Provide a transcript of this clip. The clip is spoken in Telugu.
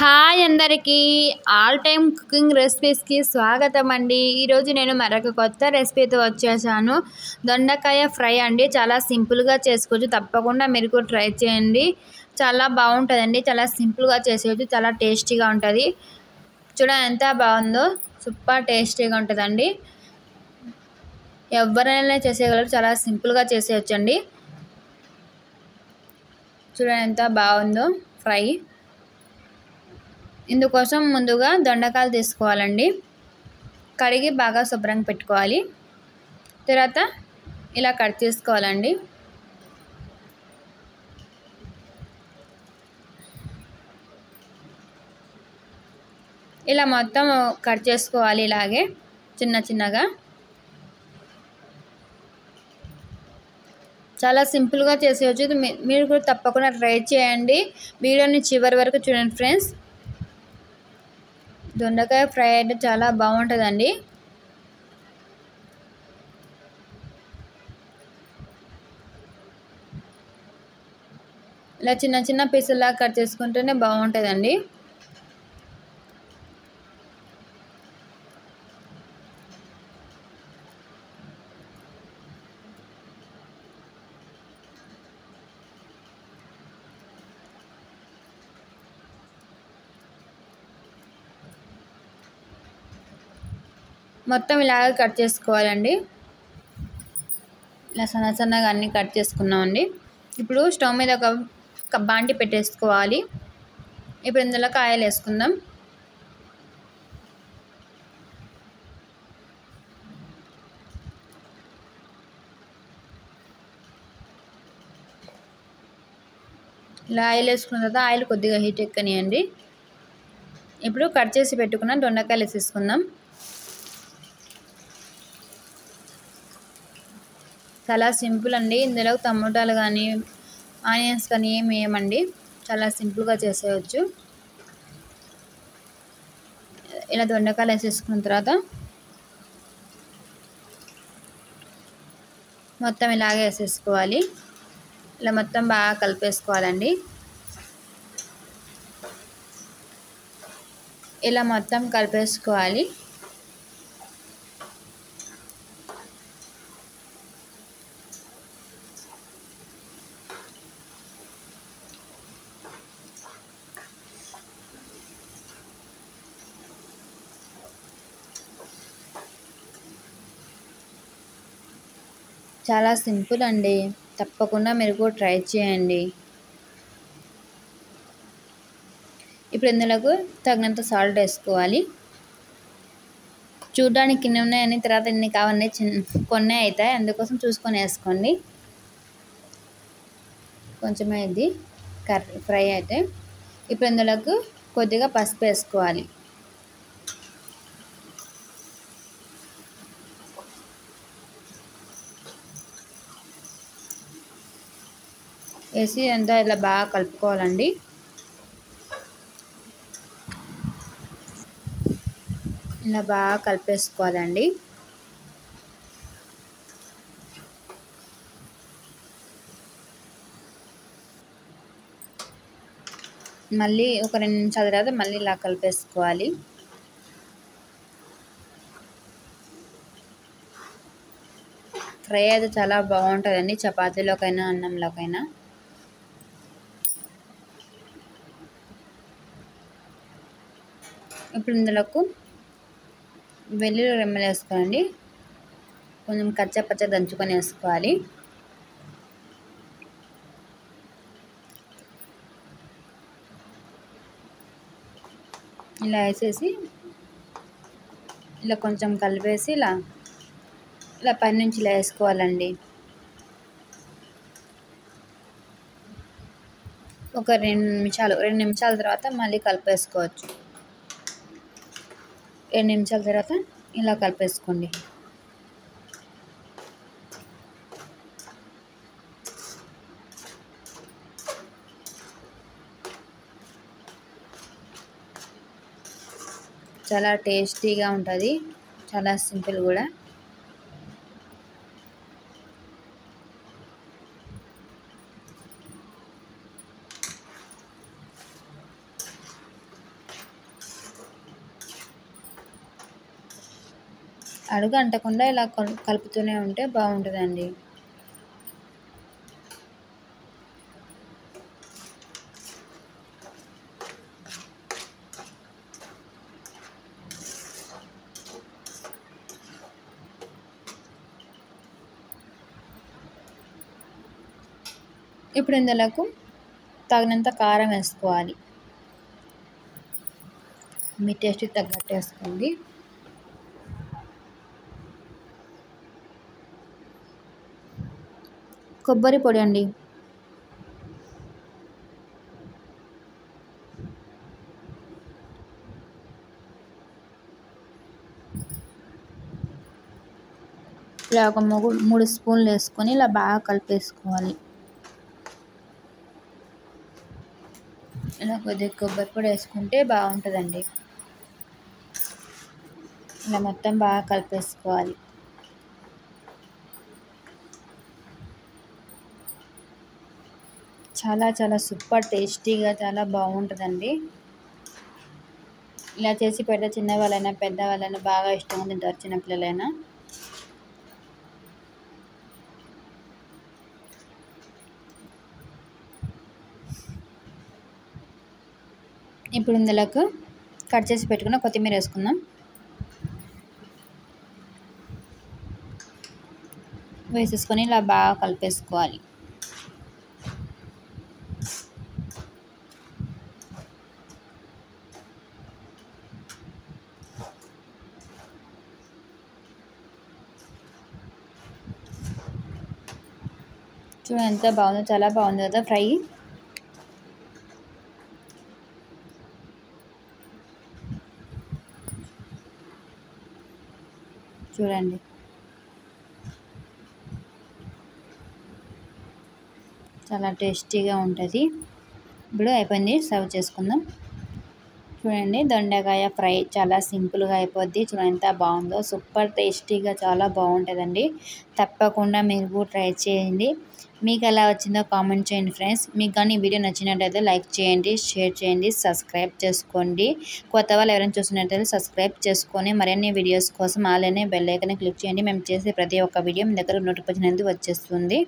హాయ్ అందరికీ ఆల్ టైమ్ కుకింగ్ రెసిపీస్కి స్వాగతం అండి. ఈరోజు నేను మరొక కొత్త రెసిపీతో వచ్చేసాను. దొండకాయ ఫ్రై అండి. చాలా సింపుల్గా చేసుకోవచ్చు. తప్పకుండా మీరు కూడా ట్రై చేయండి. చాలా బాగుంటుందండి. చాలా సింపుల్గా చేసేయచ్చు. చాలా టేస్టీగా ఉంటుంది. చూడండి ఎంత బాగుందో. సూపర్ టేస్టీగా ఉంటుందండి. ఎవరైనా చేసేయగలరు. చాలా సింపుల్గా చేసేయచ్చండి. చూడండి ఎంత బాగుందో ఫ్రై. ఇందుకోసం ముందుగా దొండకాయలు తీసుకోవాలండి. కడిగి బాగా శుభ్రంగా పెట్టుకోవాలి. తర్వాత ఇలా కట్ చేసుకోవాలండి. ఇలా మొత్తం కట్ చేసుకోవాలి. ఇలాగే చిన్న చిన్నగా. చాలా సింపుల్గా చేసేయచ్చు. మీరు కూడా తప్పకుండా ట్రై చేయండి. వీడియోని చివరి వరకు చూడండి ఫ్రెండ్స్. దొండకాయ ఫ్రై అయితే చాలా బాగుంటుందండి. ఇలా చిన్న చిన్న పీసుల్లా కట్ చేసుకుంటేనే బాగుంటుందండి. మొత్తం ఇలాగ కట్ చేసుకోవాలండి. ఇలా సన్న సన్నగా అన్నీ కట్ చేసుకున్నామండి. ఇప్పుడు స్టవ్ మీద ఒక బాండి పెట్టేసుకోవాలి. ఇప్పుడు ఇందులో కాయలు వేసుకుందాం. ఇలా ఆయిల్ వేసుకున్న తర్వాత ఆయిల్ కొద్దిగా హీట్ ఎక్కనియండి. ఇప్పుడు కట్ చేసి పెట్టుకున్న దొండకాయలు వేసేసుకుందాం. చాలా సింపుల్ అండి. ఇందులో టమోటాలు కానీ ఆనియన్స్ కానీ ఏమి వేయమండి. చాలా సింపుల్గా చేసేయచ్చు. ఇలా దొండకాయలు వేసేసుకున్న తర్వాత మొత్తం ఇలాగే వేసేసుకోవాలి. ఇలా మొత్తం బాగా కలిపేసుకోవాలండి. ఇలా మొత్తం కలిపేసుకోవాలి. చాలా సింపుల్ అండి. తప్పకుండా మీరు కూడా ట్రై చేయండి. ఇప్పుడు ఇందులోకి తగినంత సాల్ట్ వేసుకోవాలి. చూడడానికి ఇన్ని ఉన్నాయని తర్వాత ఇన్ని కావాలి కొన్ని అవుతాయి. అందుకోసం చూసుకొని వేసుకోండి. కొంచెమే ఇది కర్రీ ఫ్రై అయితే. ఇప్పుడు ఇందులోకి కొద్దిగా పసుపు వేసుకోవాలి. వేసి అంతా ఇలా బాగా కలుపుకోవాలండి. ఇలా బాగా కలిపేసుకోవాలండి. మళ్ళీ ఒక 2 నిమిషాల తర్వాత మళ్ళీ ఇలా కలిపేసుకోవాలి. ఫ్రై అయితే చాలా బాగుంటుందండి. చపాతీలోకైనా అన్నంలోకైనా. ఇప్పుడు ఇందులోకి వెల్లుల్లి రెమ్మలు వేసుకోండి. కొంచెం కచ్చపచ్చ దంచుకొని వేసుకోవాలి. ఇలా వేసేసి ఇలా కొంచెం కలిపేసి ఇలా పైనుంచి ఇలా వేసుకోవాలండి. ఒక 2 నిమిషాల తర్వాత మళ్ళీ కలిపేసుకోవచ్చు. 2 నిమిషాల తర్వాత ఇలా కలిపేసుకోండి. చాలా టేస్టీగా ఉంటుంది. చాలా సింపుల్ కూడా. అడుగు అంటకుండా ఇలా కలుపుతూనే ఉంటే బాగుంటుందండి. ఇప్పుడు ఇందులోకి తగినంత కారం వేసుకోవాలి. మీ టేస్ట్కి తగ్గట్టు వేసుకోండి. కొబ్బరి పొడి అండి. ఇలా ఒక 3 స్పూన్లు వేసుకొని ఇలా బాగా కలిపేసుకోవాలి. ఇలా కొద్దిగా కొబ్బరి పొడి వేసుకుంటే బాగుంటుందండి. ఇలా మొత్తం బాగా కలిపేసుకోవాలి. చాలా చాలా సూపర్ టేస్టీగా చాలా బాగుంటుందండి. ఇలా చేసి పెడితే చిన్నవాళ్ళైనా పెద్దవాళ్ళైనా బాగా ఇష్టంగా తింటారు, చిన్నపిల్లలైనా. ఇప్పుడు ఇందులోకి కట్ చేసి పెట్టుకున్న కొత్తిమీర వేసుకుందాం. వేసేసుకొని ఇలా బాగా కలిపేసుకోవాలి. చూడండి ఎంత బాగుందో, చాలా బాగుంది కదా ఫ్రై. చూడండి చాలా టేస్టీగా ఉంటుంది. ఇప్పుడు అయిపోయింది, సర్వ్ చేసుకుందాం. చూడండి దొండకాయ ఫ్రై చాలా సింపుల్గా అయిపోద్ది. చూడండి ఎంత బాగుందో, సూపర్ టేస్టీగా చాలా బాగుంటుందండి. తప్పకుండా మీరు ట్రై చేయండి. మీకు ఎలా వచ్చిందో కామెంట్ చేయండి ఫ్రెండ్స్. మీకు కానీ వీడియో నచ్చినట్టయితే లైక్ చేయండి, షేర్ చేయండి, సబ్స్క్రైబ్ చేసుకోండి. కొత్త వాళ్ళు ఎవరైనా చూసినట్టయితే సబ్స్క్రైబ్ చేసుకొని మరిన్ని వీడియోస్ కోసం అలానే బెల్ ఐకాన్ క్లిక్ చేయండి. మేము చేసే ప్రతి ఒక్క వీడియో మీ దగ్గర నోటిఫికేషన్ అనేది వచ్చేస్తుంది.